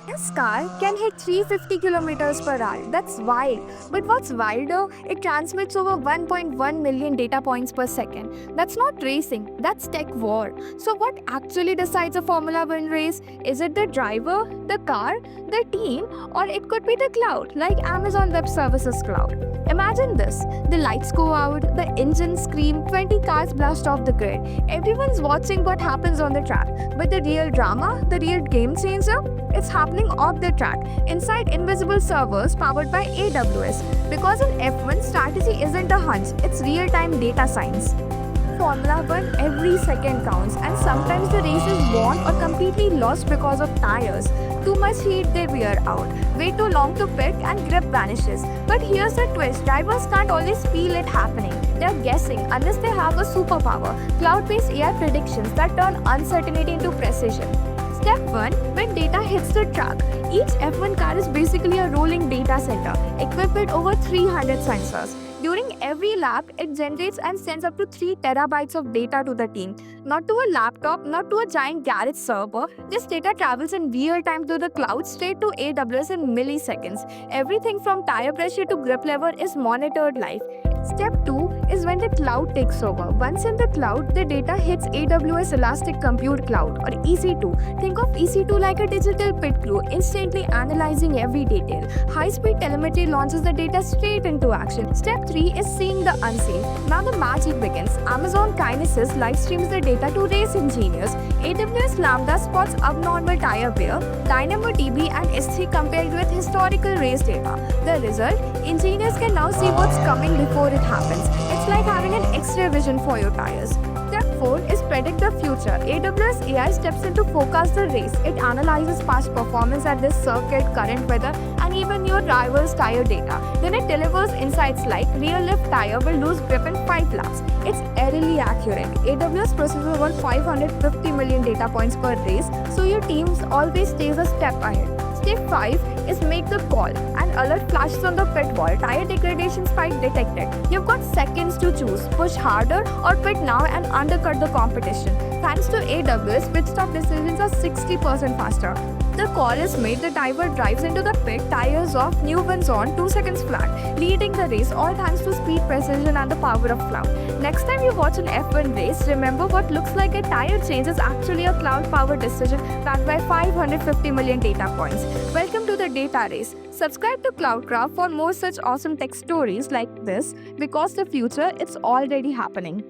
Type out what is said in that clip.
This car can hit 350 kilometers per hour. That's wild. But what's wilder, it transmits over 1.1 million data points per second. That's not racing, that's tech war. So, what actually decides a Formula One race? Is it the driver, the car, the team, or it could be the cloud, like Amazon Web Services Cloud? Imagine this, the lights go out, the engines scream, 20 cars blast off the grid. Everyone's watching what happens on the track. But the real drama, the real game changer, it's happening off the track, inside invisible servers powered by AWS. Because in F1, strategy isn't a hunch, it's real-time data science. Formula One, every second counts, and sometimes the race is won or completely lost because of tires. Too much heat, they wear out. Way too long to pit, and grip vanishes. But here's the twist: drivers can't always feel it happening. They're guessing unless they have a superpower. Cloud-based AI predictions that turn uncertainty into precision. Step 1. When data hits the track. Each F1 car is basically a rolling data center, equipped with over 300 sensors. During every lap, it generates and sends up to 3 terabytes of data to the team. Not to a laptop, not to a giant garage server. This data travels in real time to the cloud, straight to AWS in milliseconds. Everything from tire pressure to grip level is monitored live. Step 2 is when the cloud takes over. Once in the cloud, the data hits AWS Elastic Compute Cloud, or EC2. Think of EC2 like a digital pit crew, instantly analyzing every detail. High-speed telemetry launches the data straight into action. Step 3 is seeing the unseen. Now the magic begins. Amazon Kinesis live streams the data to race engineers. AWS Lambda spots abnormal tire wear. DynamoDB and S3 compared with historical race data. The result? Engineers can now see what's coming before it happens. It's like having an X-ray vision for your tires. Step 4 is predict the future. AWS AI steps in to forecast the race. It analyzes past performance at this circuit, current weather, and even your driver's tire data. Then it delivers insights like real lift tire will lose grip in 5 laps. It's eerily accurate. AWS processes over 550 million data points per race, so your team always stays a step ahead. Step 5 is make the call. An alert flashes on the pit wall. Tire degradation spike detected. You've got seconds to choose. Push harder or pit now and undercut the competition. Thanks to AWS, pit stop decisions are 60% faster. The call is made, the driver drives into the pit, tires off, new ones on, 2 seconds flat, leading the race, all thanks to speed, precision, and the power of cloud. Next time you watch an F1 race, remember what looks like a tire change is actually a cloud-powered decision backed by 550 million data points. Welcome to the data race. Subscribe to Cloudcraft for more such awesome tech stories like this, because the future, it's already happening.